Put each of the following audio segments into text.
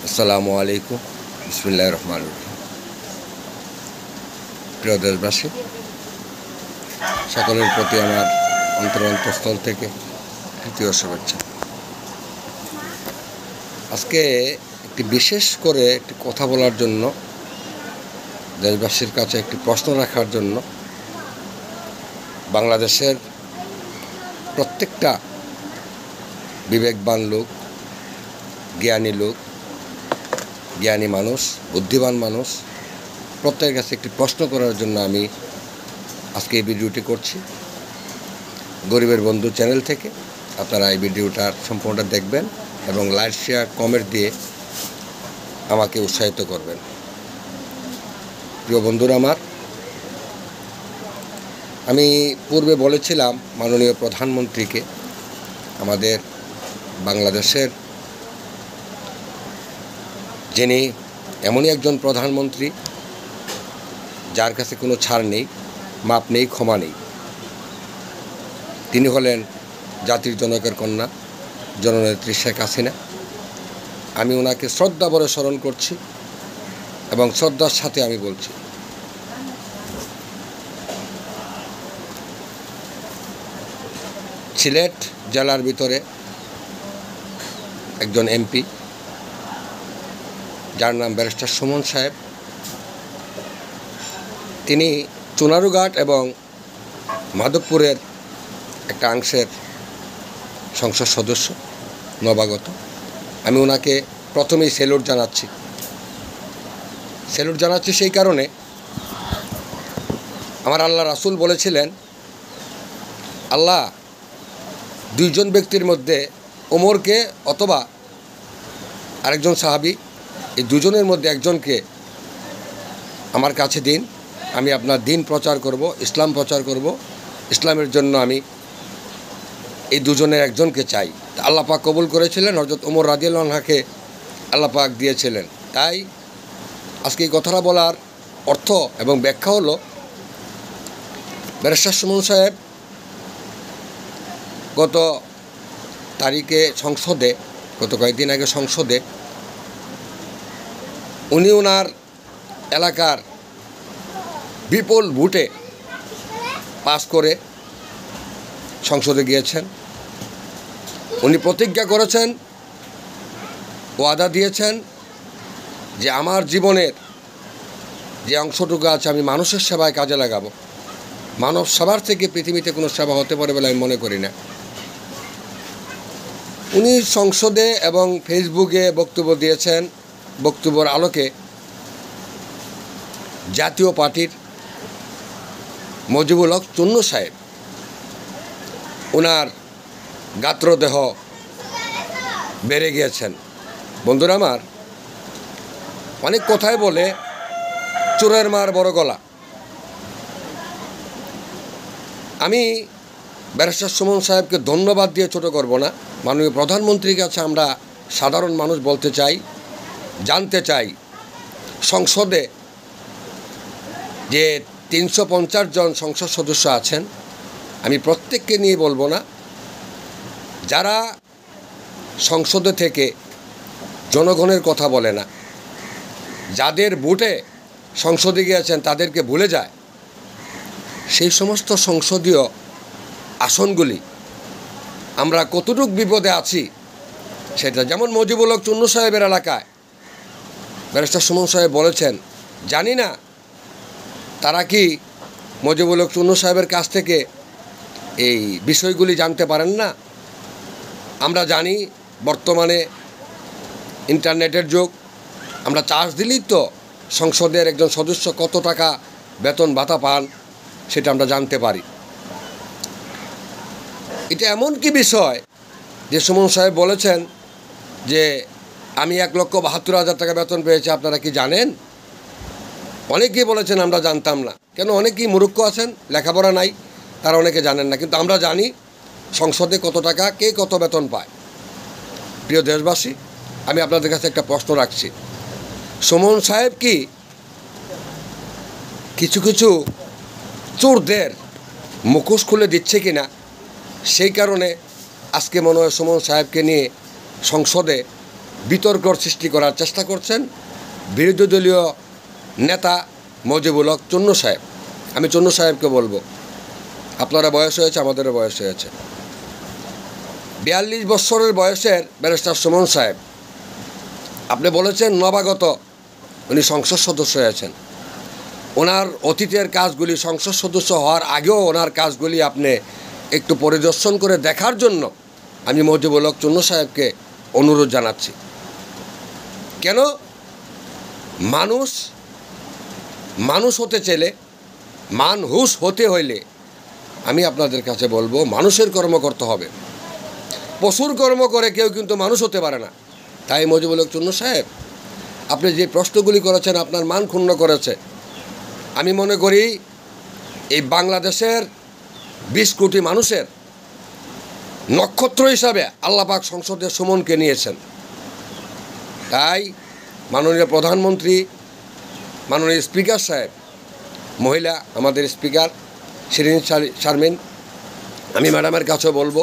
আসসালামু আলাইকুম, বিসমিল্লাহির রহমানির রহিম। প্রিয় দেশবাসী, সকলের প্রতি আমার অন্তরস্থল থেকে তৃতীয় শুভেচ্ছা। আজকে একটি বিশেষ করে একটি কথা বলার জন্য, দেশবাসীর কাছে একটি প্রশ্ন রাখার জন্য বাংলাদেশের প্রত্যেকটা বিবেকবান লোক, জ্ঞানী লোক, জ্ঞানী মানুষ, বুদ্ধিমান মানুষ প্রত্যেকের কাছে একটি প্রশ্ন করার জন্য আমি আজকে এই ভিডিওটি করছি। গরিবের বন্ধু চ্যানেল থেকে আপনারা এই ভিডিওটার সম্পূর্ণটা দেখবেন এবং লাইক, শেয়ার, কমেন্ট দিয়ে আমাকে উৎসাহিত করবেন। প্রিয় বন্ধুরা আমার, আমি পূর্বে বলেছিলাম মাননীয় প্রধানমন্ত্রীকে, আমাদের বাংলাদেশের যিনি এমনই একজন প্রধানমন্ত্রী যার কাছে কোনো ছাড় নেই, মাপ নেই, ক্ষমা নেই। তিনি হলেন জাতির জনকের কন্যা জননেত্রী শেখ হাসিনা। আমি ওনাকে শ্রদ্ধা ভরে স্মরণ করছি এবং শ্রদ্ধার সাথে আমি বলছি, সিলেট জেলার ভিতরে একজন এমপি যার নাম ব্যারিস্টার সুমন সাহেব, তিনি চুনারুঘাট এবং মাধবপুরের একটা অংশের সংসদ সদস্য নবাগত। আমি ওনাকে প্রথমেই স্যালুট জানাচ্ছি সেই কারণে, আমার আল্লাহ রাসূল বলেছিলেন, আল্লাহ দুইজন ব্যক্তির মধ্যে ওমরকে অথবা আরেকজন সাহাবী, এই দুজনের মধ্যে একজনকে আমার কাছে দিন, আমি আপনার দিন প্রচার করব, ইসলাম প্রচার করব, ইসলামের জন্য আমি এই দুজনের একজনকে চাই। আল্লাহ পাক কবুল করেছিলেন, হযরত ওমর রাদিয়াল্লাহু আনহুকে আল্লাহ পাক দিয়েছিলেন। তাই আজকে এই কথাটা বলার অর্থ এবং ব্যাখ্যা হলো, ব্যারিস্টার সুমন সাহেব গত কয়েকদিন আগে সংসদে উনি ওনার এলাকার বিপুল ভোটে পাস করে সংসদে গিয়েছেন। উনি প্রতিজ্ঞা করেছেন, ওয়াদা দিয়েছেন যে আমার জীবনের যে অংশটুকু আছে আমি মানুষের সেবায় কাজে লাগাবো। মানব সেবার থেকে পৃথিবীতে কোনো সেবা হতে পারে বলে আমি মনে করি না। উনি সংসদে এবং ফেসবুকে বক্তব্য দিয়েছেন। বক্তব্যের আলোকে জাতীয় পার্টির মুজিবুল হক চুন্নু সাহেব, ওনার গাত্রদেহ বেড়ে গিয়েছেন। বন্ধুরা আমার, অনেক কথাই বলে চোরের মার বড় গলা। আমি ব্যারিস্টার সুমন সাহেবকে ধন্যবাদ দিয়ে ছোট করব না। মাননীয় প্রধানমন্ত্রীর কাছে আমরা সাধারণ মানুষ বলতে চাই, জানতে চাই, সংসদে যে 350 জন সংসদ সদস্য আছেন, আমি প্রত্যেককে নিয়ে বলবো না, যারা সংসদে থেকে জনগণের কথা বলে না, যাদের ভোটে সংসদে গিয়েছেন তাদেরকে ভুলে যায়, সেই সমস্ত সংসদীয় আসনগুলি আমরা কতটুকু বিপদে আছি সেটা, যেমন মুজিবুল হক চুন্নু সাহেবের এলাকায় ব্যারিস্টার সুমন সাহেব বলেছেন, জানি না তারা কি মুজিবুল হক চুন্নু সাহেবের কাছ থেকে এই বিষয়গুলি জানতে পারেন না। আমরা জানি বর্তমানে ইন্টারনেটের যুগ, আমরা চার্জ দিলেই তো সংসদের একজন সদস্য কত টাকা বেতন ভাতা পান সেটা আমরা জানতে পারি। এটা এমন কি বিষয় যে সুমন সাহেব বলেছেন যে আমি 1,72,000 টাকা বেতন পেয়েছি, আপনারা কি জানেন? অনেকেই বলেছেন আমরা জানতাম না। কেন? অনেকেই মূর্খ আছেন, লেখাপড়া নাই, তারা অনেকে জানেন না, কিন্তু আমরা জানি সংসদে কত টাকা, কে কত বেতন পায়। প্রিয় দেশবাসী, আমি আপনাদের কাছে একটা প্রশ্ন রাখছি, সুমন সাহেব কি কিছু কিছু চোরদের মুখোশ খুলে দিচ্ছে কিনা, সেই কারণে আজকে মনে হয় সুমন সাহেবকে নিয়ে সংসদে বিতর্কর সৃষ্টি করার চেষ্টা করছেন বিরোধী দলীয় নেতা মজিবুল হক চুন্নু সাহেব। আমি চুন্নু সাহেবকে বলবো, আপনারা বয়স হয়েছে, আমাদেরও বয়স হয়েছে। 42 বছরের বয়সের ব্যারিস্টার সুমন সাহেব, আপনি বলেছেন নবাগত, উনি সংসদ সদস্য হয়েছেন। ওনার অতীতের কাজগুলি, সংসদ সদস্য হওয়ার আগেও ওনার কাজগুলি আপনি একটু পরিদর্শন করে দেখার জন্য আমি মজিবুল হক চুন্নু সাহেবকে অনুরোধ জানাচ্ছি। কেন? মানুষ হতে চাইলে, মানহুস হতে হইলে আমি আপনাদের কাছে বলবো মানুষের কর্ম করতে হবে। পশুর কর্ম করে কেউ কিন্তু মানুষ হতে পারে না। তাই মজিবুল হক চুন্নু সাহেব, আপনি যে প্রশ্নগুলি করেছেন আপনার মান ক্ষুণ্ণ করেছে। আমি মনে করি এই বাংলাদেশের 20 কোটি মানুষের নক্ষত্র হিসাবে আল্লাহ পাক সংসদে সুমনকে নিয়েছেন। তাই মাননীয় প্রধানমন্ত্রী, মাননীয় স্পিকার সাহেব, মহিলা আমাদের স্পিকার শিরিন শারমিন, আমি ম্যাডামের কাছে বলবো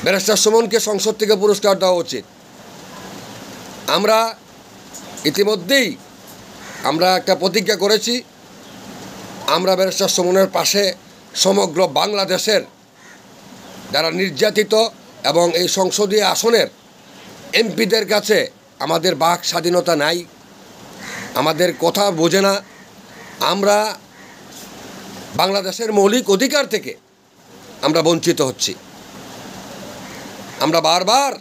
ব্যারিস্টার সুমনকে সংসদ থেকে পুরস্কার দেওয়া উচিত। আমরা ইতিমধ্যেই একটা প্রতিজ্ঞা করেছি, আমরা ব্যারিস্টার সুমনের পাশে সমগ্র বাংলাদেশের যারা নির্যাতিত এবং এই সংসদীয় আসনের এমপিদের কাছে আমাদের বাক স্বাধীনতা নাই, আমাদের কথা বোঝে না, আমরা বাংলাদেশের মৌলিক অধিকার থেকে আমরা বঞ্চিত হচ্ছি। আমরা বারবার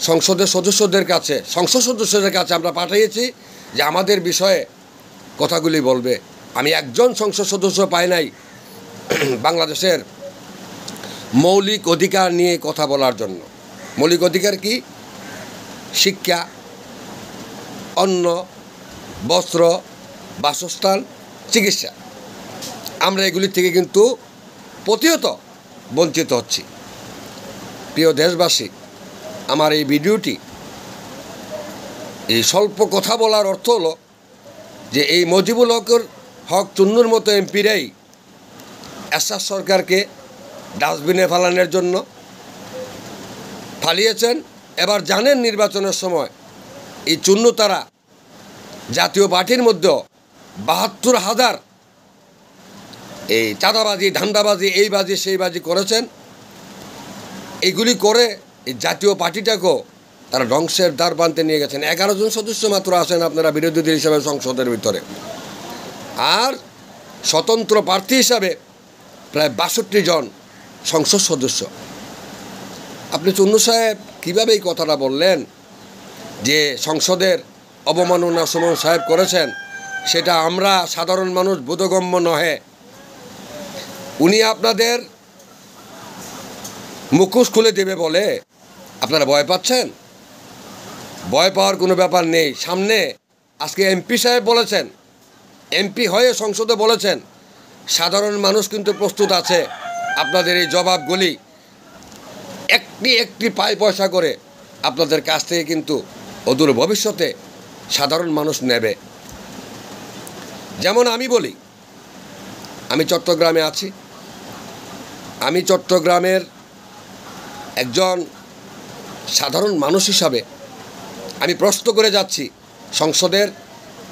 সংসদ সদস্যদের কাছে আমরা পাঠিয়েছি যে আমাদের বিষয়ে কথাগুলি বলবে। আমি একজন সংসদ সদস্য পাই নাই বাংলাদেশের মৌলিক অধিকার নিয়ে কথা বলার জন্য। মৌলিক অধিকার কি? শিক্ষা, অন্ন, বস্ত্র, বাসস্থান, চিকিৎসা। আমরা এগুলি থেকে কিন্তু প্রতিহত বঞ্চিত হচ্ছি। প্রিয় দেশবাসী, আমার এই ভিডিওটি, এই স্বল্প কথা বলার অর্থ হলো যে এই মজিবুল হক চুন্নুর মতো এমপিরাই এরশাদ সরকারকে ডাস্টবিনে ফালানোর জন্য ফালিয়েছেন। এবার জানেন নির্বাচনের সময় এই চুন্নু তারা জাতীয় পার্টির মধ্যেও ৭২,০০০ এই চাঁদাবাজি, ধান্দাবাজি, এই বাজি সেই বাজি করেছেন। এইগুলি করে এই জাতীয় পার্টিটাকেও তারা ধ্বংসের দ্বার প্রান্তে নিয়ে গেছেন। 11 জন সদস্য মাত্র আছেন আপনারা বিরোধী দল হিসাবে সংসদের ভিতরে, আর স্বতন্ত্র প্রার্থী হিসাবে প্রায় ৬২ জন সংসদ সদস্য। আপনি চুন্নু সাহেব কীভাবে এই কথাটা বললেন যে সংসদের অবমাননা সুমন সাহেব করেছেন? সেটা আমরা সাধারণ মানুষ বোধগম্য নহে। উনি আপনাদের মুখোশ খুলে দেবে বলে আপনারা ভয় পাচ্ছেন? ভয় পাওয়ার কোনো ব্যাপার নেই। সামনে আজকে এমপি সাহেব বলেছেন, এমপি হয়ে সংসদে বলেছেন, সাধারণ মানুষ কিন্তু প্রস্তুত আছে আপনাদের এই জবাবগুলি একটি পয়সা করে আপনাদের কাছ থেকে কিন্তু অদূর ভবিষ্যতে সাধারণ মানুষ নেবে। যেমন আমি বলি, আমি চট্টগ্রামে আছি, আমি চট্টগ্রামের একজন সাধারণ মানুষ হিসাবে আমি প্রশ্ন করে যাচ্ছি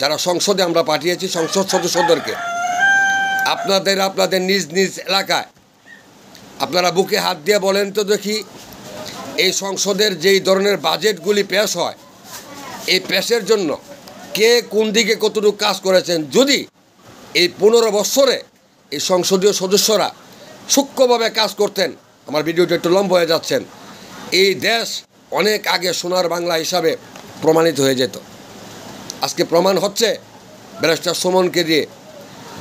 যারা সংসদে আমরা পাঠিয়েছি সংসদ সদস্যদেরকে, আপনাদের নিজ নিজ এলাকায় আপনারা বুকে হাত দিয়ে বলেন তো দেখি, এই সংসদের যেই ধরনের বাজেটগুলি পেশ হয়, এই পেশের জন্য কে কোন দিকে কতটুকু কাজ করেছেন? যদি এই 15 বছরে এই সংসদীয় সদস্যরা সূক্ষ্মভাবে কাজ করতেন, আমার ভিডিওটা একটু লম্বা হয়ে যাচ্ছেন, এই দেশ অনেক আগে সোনার বাংলা হিসাবে প্রমাণিত হয়ে যেত। আজকে প্রমাণ হচ্ছে ব্যারিস্টার সুমনকে দিয়ে,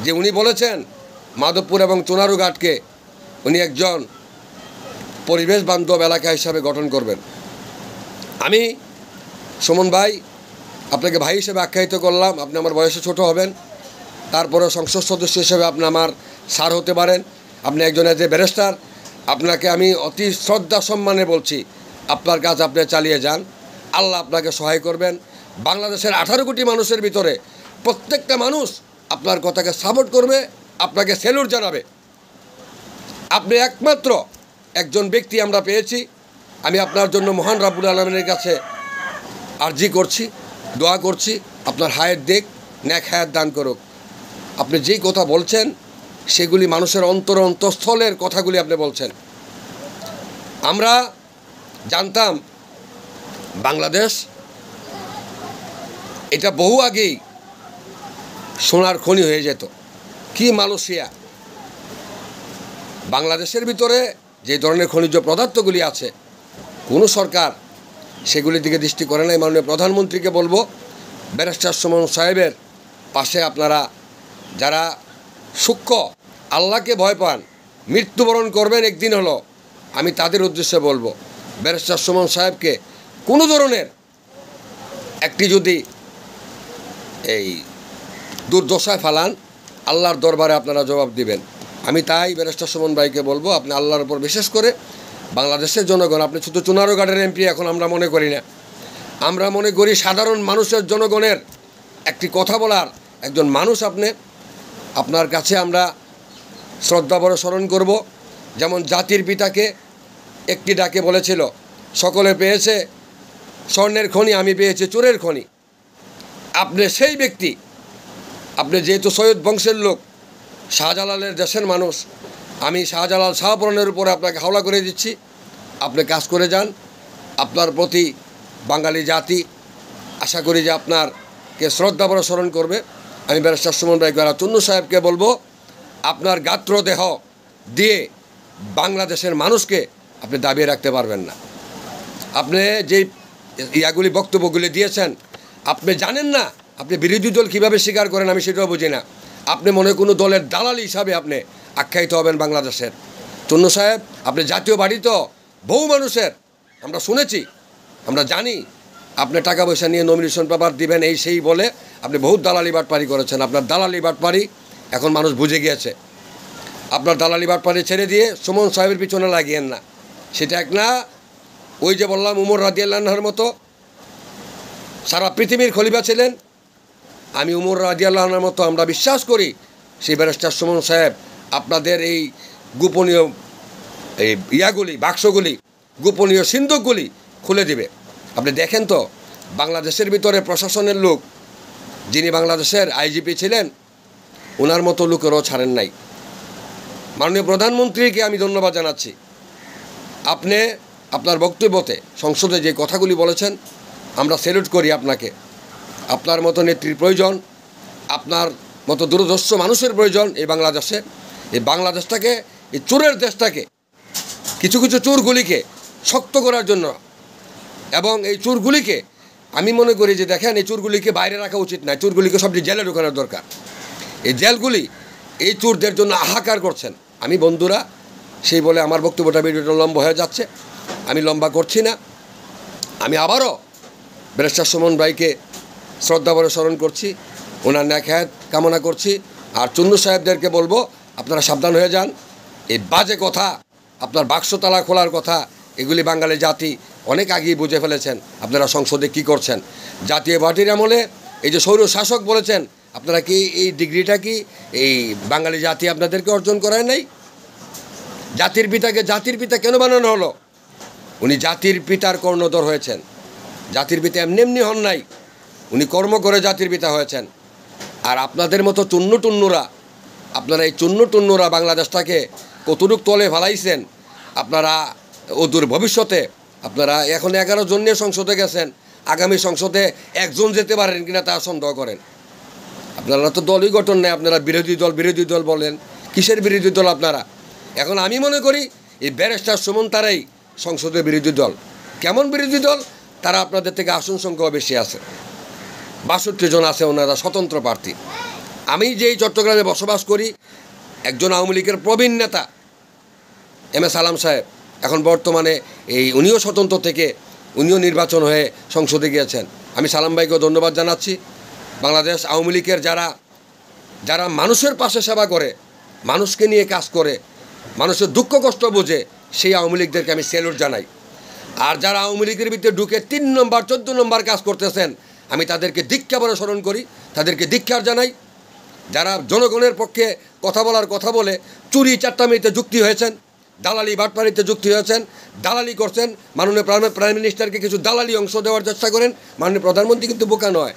যে উনি বলেছেন মাধবপুর এবং চুনারুঘাটকে উনি একজন পরিবেশ বান্ধব এলাকা হিসাবে গঠন করবেন। আমি সুমন ভাই, আপনাকে ভাই হিসেবে আখ্যায়িত করলাম। আপনি আমার বয়সে ছোট হবেন, তারপরে সংসদ সদস্য হিসেবে আপনি আমার স্যার হতে পারেন। আপনি একজন এজ এ ব্যারিস্টার, আপনাকে আমি অতি শ্রদ্ধা সম্মানে বলছি, আপনার কাজ আপনি চালিয়ে যান, আল্লাহ আপনাকে সহায় করবেন। বাংলাদেশের 18 কোটি মানুষের ভিতরে প্রত্যেকটা মানুষ আপনার কথাকে সাপোর্ট করবে, আপনাকে স্যালুট জানাবে। আপনি একমাত্র একজন ব্যক্তি আমরা পেয়েছি। আমি আপনার জন্য মহান রাব্বুল আলামিনের কাছে আরজি করছি, দোয়া করছি আপনার হায়াত দেখ, ন্যাক হায়াত দান করুক। আপনি যেই কথা বলছেন সেগুলি মানুষের অন্তরস্থলের কথাগুলি আপনি বলছেন। আমরা জানতাম বাংলাদেশ এটা বহু আগেই সোনার খনি হয়ে যেত। কি মালয়েশিয়া, বাংলাদেশের ভিতরে যে ধরনের খনিজ পদার্থগুলি আছে কোনো সরকার সেগুলির দিকে দৃষ্টি করে নাই। মাননীয় প্রধানমন্ত্রীকে বলবো, ব্যারিস্টার সুমন সাহেবের পাশে আপনারা যারা সূক্ষ্ম আল্লাহকে ভয় পান, মৃত্যুবরণ করবেন একদিন হলো, আমি তাদের উদ্দেশ্যে বলবো ব্যারিস্টার সুমন সাহেবকে কোনো ধরনের একটি যদি এই দুর্দশায় ফালান, আল্লাহর দরবারে আপনারা জবাব দিবেন। আমি তাই ব্যারিস্টার সুমন ভাইকে বলবো, আপনি আল্লাহর উপর বিশেষ করে বাংলাদেশের জনগণ, আপনি শুধু চুনারুঘাটের এমপি এখন আমরা মনে করি না, আমরা মনে করি সাধারণ মানুষের জনগণের একটি কথা বলার একজন মানুষ আপনি। আপনার কাছে আমরা শ্রদ্ধাভরে স্মরণ করব। যেমন জাতির পিতাকে একটি ডাকে বলেছিল, সকলে পেয়েছে স্বর্ণের খনি, আমি পেয়েছি চোরের খনি। আপনি সেই ব্যক্তি, আপনি যেহেতু সৈয়দ বংশের লোক, শাহজালালের দেশের মানুষ, আমি শাহজালাল শাহপরণের উপরে আপনাকে হাওলা করে দিচ্ছি, আপনি কাজ করে যান। আপনার প্রতি বাঙালি জাতি আশা করি যে আপনারকে শ্রদ্ধাভরে স্মরণ করবে। আমি ব্যারিস্টার সুমন রায় চুন্নু সাহেবকে বলবো, আপনার গাত্র দেহ দিয়ে বাংলাদেশের মানুষকে আপনি দাবিয়ে রাখতে পারবেন না। আপনি যেই ইয়াগুলি বক্তব্যগুলি দিয়েছেন, আপনি জানেন না আপনি বিরোধী দল কীভাবে স্বীকার করেন, আমি সেটাও বুঝি না। আপনি মনে কোনো দলের দালাল হিসাবে আপনি আখ্যায়িত হবেন বাংলাদেশের। চুন্নু সাহেব, আপনি জাতীয় বাড়ি তো বহু মানুষের আমরা শুনেছি, আমরা জানি আপনি টাকা পয়সা নিয়ে নমিনেশন পেপার দিবেন এই সেই বলে আপনি বহুত দালালি বাটপারি করেছেন। আপনার দালালি বাটপারি এখন মানুষ বুঝে গিয়েছে। আপনার দালালি বাটপারি ছেড়ে দিয়ে সুমন সাহেবের পিছনে লাগিয়েন না। সেটা এক না, ওই যে বললাম উমর রাদিয়াল্লাহু আনহুর মতো সারা পৃথিবীর খলিফা ছিলেন, আমি উমর রাদিয়াল্লাহু আনহুর মতো আমরা বিশ্বাস করি সেই ব্যারিস্টার সুমন সাহেব আপনাদের এই গোপনীয় এই ইয়াগুলি, বাক্সগুলি, গোপনীয় সিন্ধুকগুলি খুলে দিবে। আপনি দেখেন তো বাংলাদেশের ভিতরে প্রশাসনের লোক, যিনি বাংলাদেশের আইজিপি ছিলেন, ওনার মতো লোকেরও ছাড়েন নাই। মাননীয় প্রধানমন্ত্রীকে আমি ধন্যবাদ জানাচ্ছি। আপনি আপনার বক্তব্যতে সংসদে যে কথাগুলি বলেছেন, আমরা স্যালুট করি আপনাকে। আপনার মতো নেত্রীর প্রয়োজন, আপনার মতো দূরদর্শী মানুষের প্রয়োজন এই বাংলাদেশে। এই বাংলাদেশটাকে, এই চোরের দেশটাকে, কিছু কিছু চোরগুলিকে শক্ত করার জন্য, এবং এই চোরগুলিকে আমি মনে করি যে দেখেন এই চোরগুলিকে বাইরে রাখা উচিত না, চোরগুলিকে সবচেয়ে জেলে ঢোকানোর দরকার। এই জেলগুলি এই চোরদের জন্য হাহাকার করছেন। আমি বন্ধুরা সেই বলে আমার বক্তব্যটা ভিডিওটা লম্বা হয়ে যাচ্ছে, আমি লম্বা করছি না। আমি আবারও ব্যারিস্টার সুমন ভাইকে শ্রদ্ধাভরে স্মরণ করছি, ওনার ন্যাক হায়াত কামনা করছি। আর চুন্নু সাহেবদেরকে বলবো, আপনারা সাবধান হয়ে যান। এই বাজে কথা, আপনার বাক্সতলা খোলার কথা, এগুলি বাঙালি জাতি অনেক আগেই বুঝে ফেলেছেন। আপনারা সংসদে কি করছেন? জাতীয় পার্টির আমলে এই যে স্বৈর শাসক বলেছেন, আপনারা কি এই ডিগ্রিটা কি এই বাঙালি জাতি আপনাদেরকে অর্জন করায় নাই? জাতির পিতাকে জাতির পিতা কেন বানানো হলো? উনি জাতির পিতার কর্ণধর হয়েছেন। জাতির পিতা এমনি এমনি হন নাই, উনি কর্ম করে জাতির পিতা হয়েছেন। আর আপনাদের মতো টুন্নুরা, আপনারা এই টুন্নুরা বাংলাদেশটাকে কতটুক তলে ফেলাইছেন। আপনারা অদূর ভবিষ্যতে আপনারা এখন 11 জন নিয়ে সংসদে গেছেন, আগামী সংসদে একজন যেতে পারেন কিনা তা সন্দেহ করেন। আপনারা তো দলই গঠন নেই, আপনারা বিরোধী দল বলেন। কিসের বিরোধী দল আপনারা? এখন আমি মনে করি এই ব্যারিস্টার সুমন তারাই সংসদের বিরোধী দল। কেমন বিরোধী দল? তারা আপনাদের থেকে আসন সংখ্যাও বেশি আছে, 62 জন আছে, ওনারা স্বতন্ত্র প্রার্থী। আমি যেই চট্টগ্রামে বসবাস করি, একজন আওয়ামী লীগের প্রবীণ নেতা এম এ সালাম সাহেব এখন বর্তমানে উনিও স্বতন্ত্র থেকে উনিও নির্বাচন হয়ে সংসদে গিয়েছেন। আমি সালাম ভাইকেও ধন্যবাদ জানাচ্ছি। বাংলাদেশ আওয়ামী লীগের যারা মানুষের পাশে সেবা করে, মানুষকে নিয়ে কাজ করে, মানুষের দুঃখ কষ্ট বোঝে, সেই আওয়ামী লীগদেরকে আমি স্যালুট জানাই। আর যারা আওয়ামী লীগের ভিতরে ঢুকে 3 নম্বর 14 নম্বর কাজ করতেছেন, আমি তাদেরকে দীক্ষা বলে স্মরণ করি, তাদেরকে দীক্ষার জানাই। যারা জনগণের পক্ষে কথা বলে চুরি চাট্টামিতে যুক্তি হয়েছেন, দালালি বাটপাড়িতে যুক্ত হয়েছেন, দালালি করছেন, মাননীয় প্রাইম মিনিস্টারকে কিছু দালালি অংশ দেওয়ার চেষ্টা করেন। মাননীয় প্রধানমন্ত্রী কিন্তু বোকা নয়,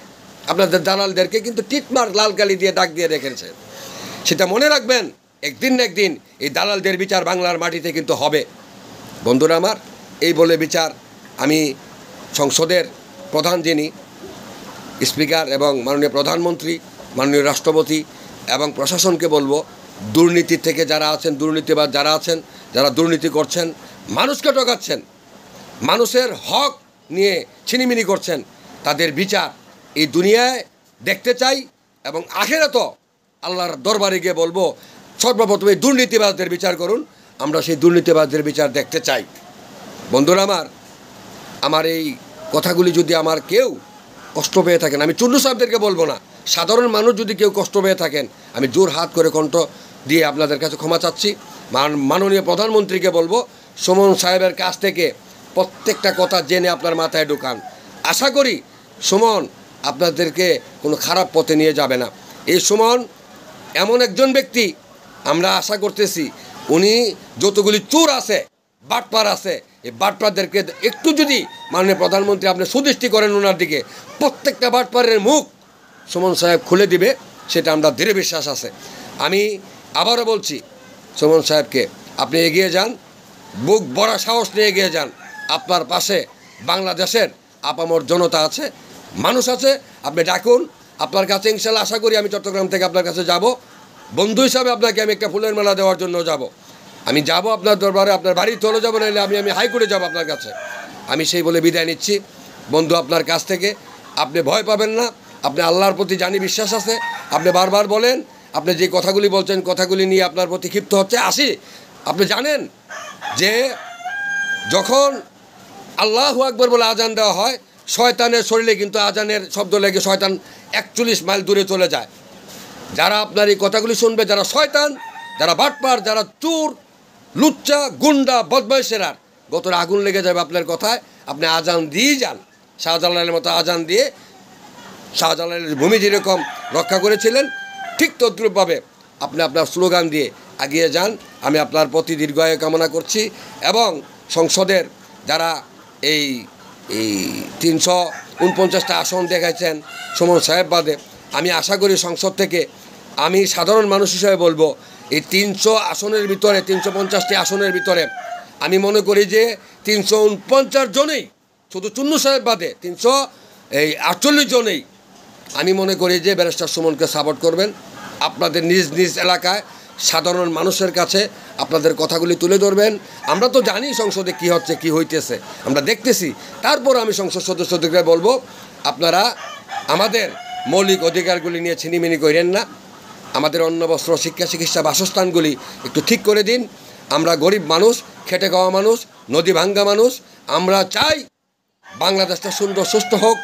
আপনাদের দালালদেরকে কিন্তু টিটমার লাল কালি দিয়ে ডাক দিয়ে রেখেছেন। সেটা মনে রাখবেন, একদিন না একদিন এই দালালদের বিচার বাংলার মাটিতে কিন্তু হবে। বন্ধুরা আমার, এই বলে বিচার আমি সংসদের প্রধান যিনি স্পিকার এবং মাননীয় প্রধানমন্ত্রী, মাননীয় রাষ্ট্রপতি এবং প্রশাসনকে বলবো, দুর্নীতি থেকে যারা আছেন, দুর্নীতিবাদ যারা আছেন, যারা দুর্নীতি করছেন, মানুষকে ঠকাচ্ছেন, মানুষের হক নিয়ে ছিনিমিনি করছেন, তাদের বিচার এই দুনিয়ায় দেখতে চাই এবং আখিরাতে আল্লাহর দরবারে গিয়ে বলবো, সর্বপ্রথমে দুর্নীতিবাজদের বিচার করুন। আমরা সেই দুর্নীতিবাজদের বিচার দেখতে চাই। বন্ধুরা আমার এই কথাগুলি যদি আমার কেউ কষ্ট পেয়ে থাকেন, আমি চুন্নু সাহেবদেরকে বলবো না, সাধারণ মানুষ যদি কেউ কষ্ট পেয়ে থাকেন, আমি জোর হাত করে কণ্ঠ দিয়ে আপনাদের কাছে ক্ষমা চাচ্ছি। মাননীয় প্রধানমন্ত্রীকে বলবো, সুমন সাহেবের কাছ থেকে প্রত্যেকটা কথা জেনে আপনার মাথায় ঢুকান। আশা করি সুমন আপনাদেরকে কোনো খারাপ পথে নিয়ে যাবে না। এই সুমন এমন একজন ব্যক্তি, আমরা আশা করতেছি উনি যতগুলি চোর আছে, বাটপার আছে, এই বাটপারদেরকে একটু যদি মাননীয় প্রধানমন্ত্রী আপনি সুদৃষ্টি করেন ওনার দিকে, প্রত্যেকটা বাটপারের মুখ সুমন সাহেব খুলে দিবে, সেটা আমরা দৃঢ় বিশ্বাস আছে। আমি আবারও বলছি সুমন সাহেবকে, আপনি এগিয়ে যান, বুক ভরা সাহস নিয়ে এগিয়ে যান। আপনার পাশে বাংলাদেশের আপামর জনতা আছে, মানুষ আছে, আপনি ডাকুন। আপনার কাছে ইনশাল্লাহ আশা করি আমি চট্টগ্রাম থেকে আপনার কাছে যাব, বন্ধু হিসাবে আপনাকে আমি একটা ফুলের মালা দেওয়ার জন্য যাব। আমি যাব আপনার দরবারে, আপনার বাড়ি চলে যাবো, নাহলে আমি হাইকোর্টে যাব আপনার কাছে। আমি সেই বলে বিদায় নিচ্ছি বন্ধু আপনার কাছ থেকে। আপনি ভয় পাবেন না, আপনি আল্লাহর প্রতি জানি বিশ্বাস আছে। আপনি বারবার বলেন, আপনি যে কথাগুলি বলছেন, কথাগুলি নিয়ে আপনার প্রতি ক্ষিপ্ত হচ্ছে। আপনি জানেন যে যখন আল্লাহু আকবার বলে আজান দেওয়া হয়, শয়তানের শরীরে কিন্তু আজানের শব্দ লেগে শয়তান 41 মাইল দূরে চলে যায়। যারা আপনার এই কথাগুলি শুনবে, যারা শয়তান, যারা বাটপার, যারা চোর, লুচ্চা, গুন্ডা, বদমাইশেরা, গতরে আগুন লেগে যাবে আপনার কথায়। আপনি আজান দিয়ে যান, শাহজালালের মতো আজান দিয়ে, শাহজালালের ভূমি যেরকম রক্ষা করেছিলেন, ঠিক তদ্রূপভাবে আপনি আপনার স্লোগান দিয়ে এগিয়ে যান। আমি আপনার প্রতি দীর্ঘায়ু কামনা করছি। এবং সংসদের যারা এই 349টা আসন দেখাচ্ছেন সুমন সাহেব বাদে, আমি আশা করি সংসদ থেকে, আমি সাধারণ মানুষ হিসেবে বলবো, এই 300 আসনের ভিতরে, 350টি আসনের ভিতরে আমি মনে করি যে 349 জনেই, শুধু চুন্নু সাহেব বাদে 348 জনেই আমি মনে করি যে ব্যারিস্টার সুমনকে সাপোর্ট করবেন। আপনাদের নিজ নিজ এলাকায় সাধারণ মানুষের কাছে আপনাদের কথাগুলি তুলে ধরবেন। আমরা তো জানি সংসদে কী হচ্ছে, কী হইতেছে, আমরা দেখতেছি। তারপর আমি সংসদ সদস্যদেরকে বলবো, আপনারা আমাদের মৌলিক অধিকারগুলি নিয়ে ছিনিমিনি করেন না। আমাদের অন্ন, বস্ত্র, শিক্ষা, চিকিৎসা, বাসস্থানগুলি একটু ঠিক করে দিন। আমরা গরিব মানুষ, খেটে খাওয়া মানুষ, নদী ভাঙ্গা মানুষ। আমরা চাই বাংলাদেশটা সুন্দর, সুস্থ হোক,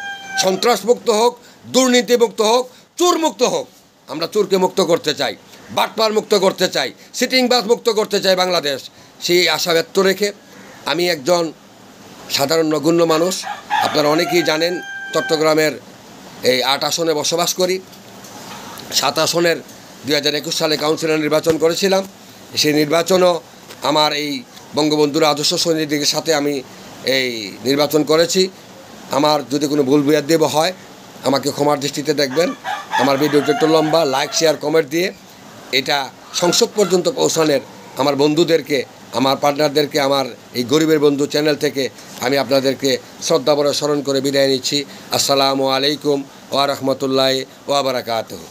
সন্ত্রাসমুক্ত হোক, দুর্নীতিমুক্ত হোক, চোরমুক্ত হোক। আমরা চোরকে মুক্ত করতে চাই, বাটপার মুক্ত করতে চাই, সিটিংবাজ মুক্ত করতে চাই বাংলাদেশ। সেই আশা ব্যক্ত রেখে আমি একজন সাধারণ নগণ্য মানুষ, আপনারা অনেকেই জানেন চট্টগ্রামের এই 8 আসনে বসবাস করি। 7 আসনের 2021 সালে কাউন্সিলর নির্বাচন করেছিলাম। সেই নির্বাচনও আমার এই বঙ্গবন্ধুর আদর্শ সৈনিকদের সাথে আমি এই নির্বাচন করেছি। আমার যদি কোনো ভুল বুঝার হয়, আমাকে ক্ষমার দৃষ্টিতে দেখবেন। আমার ভিডিওটা একটু লম্বা, লাইক, শেয়ার, কমেন্ট দিয়ে এটা সংসদ পর্যন্ত পৌঁছানোর আমার বন্ধুদেরকে, আমার পার্টনারদেরকে, আমার এই গরিবের বন্ধু চ্যানেল থেকে আমি আপনাদেরকে শ্রদ্ধাভরে স্মরণ করে বিদায় নিচ্ছি। আসসালামু আলাইকুম ওয়া রাহমাতুল্লাহি ওয়া বারাকাতুহু।